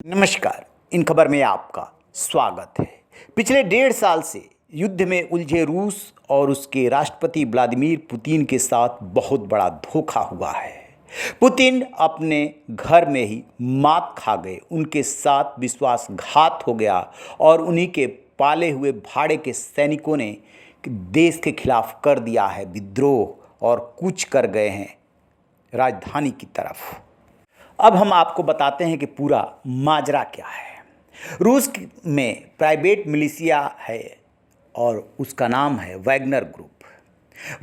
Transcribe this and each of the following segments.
नमस्कार। इन खबर में आपका स्वागत है। पिछले 1.5 साल से युद्ध में उलझे रूस और उसके राष्ट्रपति व्लादिमीर पुतिन के साथ बहुत बड़ा धोखा हुआ है। पुतिन अपने घर में ही मात खा गए, उनके साथ विश्वासघात हो गया और उन्हीं के पाले हुए भाड़े के सैनिकों ने देश के खिलाफ कर दिया है विद्रोह और कूच कर गए हैं राजधानी की तरफ। अब हम आपको बताते हैं कि पूरा माजरा क्या है। रूस में प्राइवेट मिलिशिया है और उसका नाम है वैगनर ग्रुप।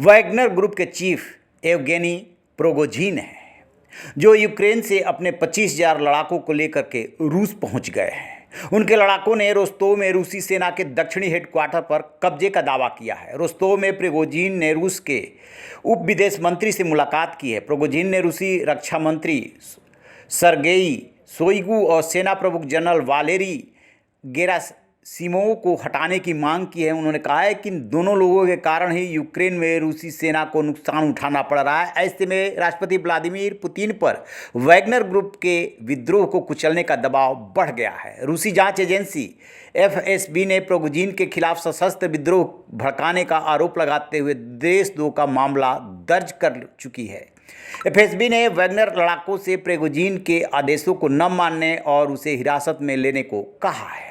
वैगनर ग्रुप के चीफ येवगेनी प्रिगोजिन हैं, जो यूक्रेन से अपने 25,000 लड़ाकों को लेकर के रूस पहुंच गए हैं। उनके लड़ाकों ने रोस्तोव में रूसी सेना के दक्षिणी हेडक्वार्टर पर कब्जे का दावा किया है। रोस्तोव में प्रिगोजिन ने रूस के उप विदेश मंत्री से मुलाकात की है। प्रिगोजिन ने रूसी रक्षा मंत्री सरगेई शोइगु और सेना प्रमुख जनरल वालेरी गेरासिमोव को हटाने की मांग की है। उन्होंने कहा है कि इन दोनों लोगों के कारण ही यूक्रेन में रूसी सेना को नुकसान उठाना पड़ रहा है। ऐसे में राष्ट्रपति व्लादिमीर पुतिन पर वैगनर ग्रुप के विद्रोह को कुचलने का दबाव बढ़ गया है। रूसी जांच एजेंसी एफएसबी ने प्रिगोजिन के खिलाफ सशस्त्र विद्रोह भड़काने का आरोप लगाते हुए देशद्रोह का मामला दर्ज कर चुकी है। एफएसबी ने वैगनर लड़ाकों से प्रिगोजिन के आदेशों को न मानने और उसे हिरासत में लेने को कहा है।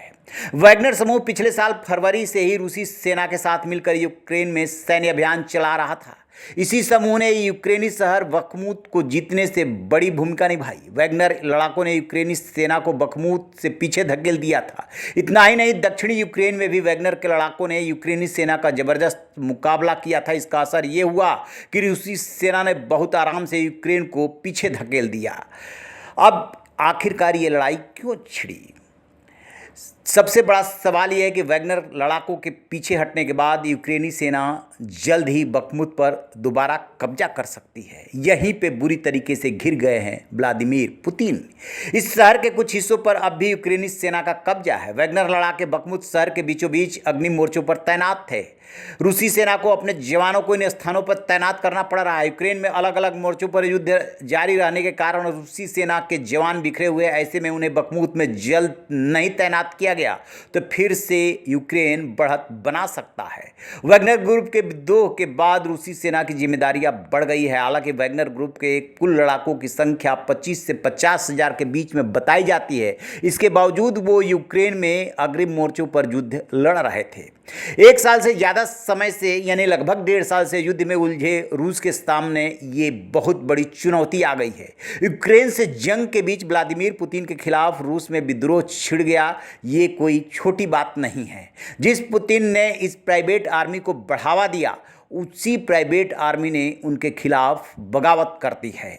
वैगनर समूह पिछले साल फरवरी से ही रूसी सेना के साथ मिलकर यूक्रेन में सैन्य अभियान चला रहा था। इसी समूह ने यूक्रेनी शहर बखमुत को जीतने से बड़ी भूमिका निभाई। वैगनर लड़ाकों ने यूक्रेनी सेना को बखमुत से पीछे धकेल दिया था। इतना ही नहीं, दक्षिणी यूक्रेन में भी वैगनर के लड़ाकों ने यूक्रेनी सेना का जबरदस्त मुकाबला किया था। इसका असर ये हुआ कि रूसी सेना ने बहुत आराम से यूक्रेन को पीछे धकेल दिया। अब आखिरकार ये लड़ाई क्यों छिड़ी? सबसे बड़ा सवाल यह है कि वैगनर लड़ाकों के पीछे हटने के बाद यूक्रेनी सेना जल्द ही बखमुत पर दोबारा कब्जा कर सकती है। यहीं पे बुरी तरीके से घिर गए हैं व्लादिमीर पुतिन। इस शहर के कुछ हिस्सों पर अब भी यूक्रेनी सेना का कब्जा है। वैगनर लड़ाके बखमुत शहर के बीचों बीच अग्नि मोर्चों पर तैनात थे। रूसी सेना को अपने जवानों को इन स्थानों पर तैनात करना पड़ रहा है। यूक्रेन में अलग अलग मोर्चों पर युद्ध जारी रहने के कारण रूसी सेना के जवान बिखरे हुए, ऐसे में उन्हें बखमुत में जल्द नहीं तैनात किया गया तो फिर से यूक्रेन बढ़त बना सकता है। वैगनर ग्रुप के विद्रोह के बाद रूसी सेना की जिम्मेदारियां बढ़ गई है। हालांकि वैगनर ग्रुप के कुल लड़ाकों की संख्या 25 से 50,000 के बीच में बताई जाती है। इसके बावजूद वो यूक्रेन में अग्रिम मोर्चों पर युद्ध लड़ रहे थे। 1 साल से ज़्यादा समय से, यानी लगभग 1.5 साल से युद्ध में उलझे रूस के सामने ये बहुत बड़ी चुनौती आ गई है। यूक्रेन से जंग के बीच व्लादिमीर पुतिन के खिलाफ रूस में विद्रोह छिड़ गया, ये कोई छोटी बात नहीं है। जिस पुतिन ने इस प्राइवेट आर्मी को बढ़ावा दिया, उसी प्राइवेट आर्मी ने उनके खिलाफ बगावत कर दी है।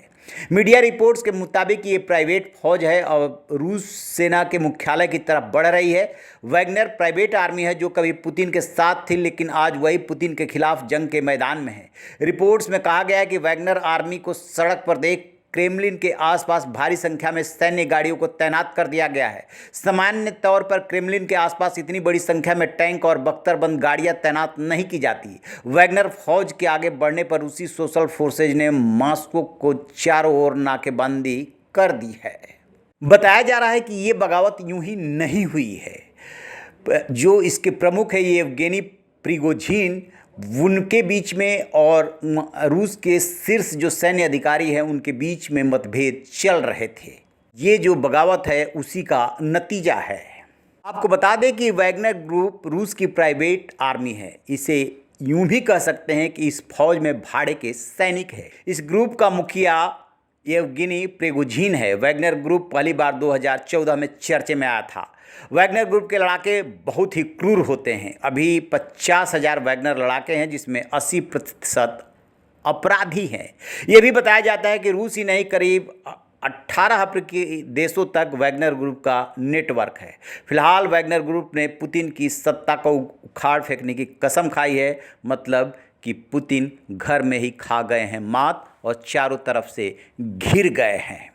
मीडिया रिपोर्ट्स के मुताबिक ये प्राइवेट फौज है और रूस सेना के मुख्यालय की तरफ बढ़ रही है। वैगनर प्राइवेट आर्मी है जो कभी पुतिन के साथ थी, लेकिन आज वही पुतिन के खिलाफ जंग के मैदान में है। रिपोर्ट्स में कहा गया है कि वैगनर आर्मी को सड़क पर देख क्रेमलिन के आसपास भारी संख्या में सैन्य गाड़ियों को तैनात कर दिया गया है। सामान्य तौर पर क्रेमलिन के आसपास इतनी बड़ी संख्या में टैंक और बख्तरबंद गाड़ियां तैनात नहीं की जाती। वैगनर फौज के आगे बढ़ने पर रूसी सोशल फोर्सेज ने मॉस्को को चारों ओर नाकेबंदी कर दी है। बताया जा रहा है कि ये बगावत यूं ही नहीं हुई है। जो इसके प्रमुख है येवगेनी प्रिगोजिन, उनके बीच में और रूस के शीर्ष जो सैन्य अधिकारी हैं उनके बीच में मतभेद चल रहे थे। ये जो बगावत है उसी का नतीजा है। आपको बता दें कि वैगनर ग्रुप रूस की प्राइवेट आर्मी है। इसे यूं भी कह सकते हैं कि इस फौज में भाड़े के सैनिक है। इस ग्रुप का मुखिया येवगेनी प्रिगोजिन है। वैगनर ग्रुप पहली बार 2014 में चर्चे में आया था। वैगनर ग्रुप के लड़ाके बहुत ही क्रूर होते हैं। अभी 50,000 वैगनर लड़ाके हैं, जिसमें 80% अपराधी हैं। ये भी बताया जाता है कि रूस ही नहीं, करीब 18 अफ्रीकी देशों तक वैगनर ग्रुप का नेटवर्क है। फिलहाल वैगनर ग्रुप ने पुतिन की सत्ता को उखाड़ फेंकने की कसम खाई है। मतलब कि पुतिन घर में ही खा गए हैं मात और चारों तरफ से घिर गए हैं।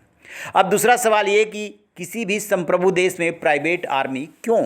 अब दूसरा सवाल ये कि किसी भी संप्रभु देश में प्राइवेट आर्मी क्यों?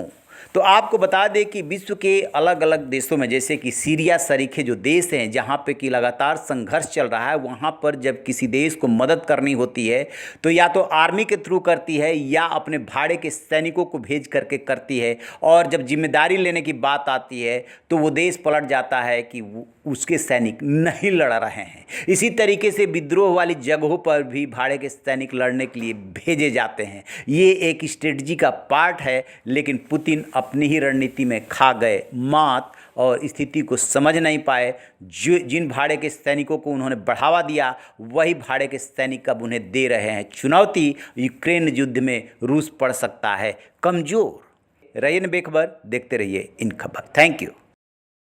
तो आपको बता दें कि विश्व के अलग अलग देशों में, जैसे कि सीरिया सरीखे जो देश हैं जहाँ पे कि लगातार संघर्ष चल रहा है, वहाँ पर जब किसी देश को मदद करनी होती है तो या तो आर्मी के थ्रू करती है या अपने भाड़े के सैनिकों को भेज करके करती है। और जब जिम्मेदारी लेने की बात आती है तो वो देश पलट जाता है कि उसके सैनिक नहीं लड़ रहे हैं। इसी तरीके से विद्रोह वाली जगहों पर भी भाड़े के सैनिक लड़ने के लिए भेजे जाते हैं। ये एक स्ट्रेटजी का पार्ट है, लेकिन पुतिन अपनी ही रणनीति में खा गए मात और स्थिति को समझ नहीं पाए। जिन भाड़े के सैनिकों को उन्होंने बढ़ावा दिया वही भाड़े के सैनिक अब उन्हें दे रहे हैं चुनौती। यूक्रेन युद्ध में रूस पड़ सकता है कमज़ोर। रहिए बेखबर, देखते रहिए इन खबर। Thank you.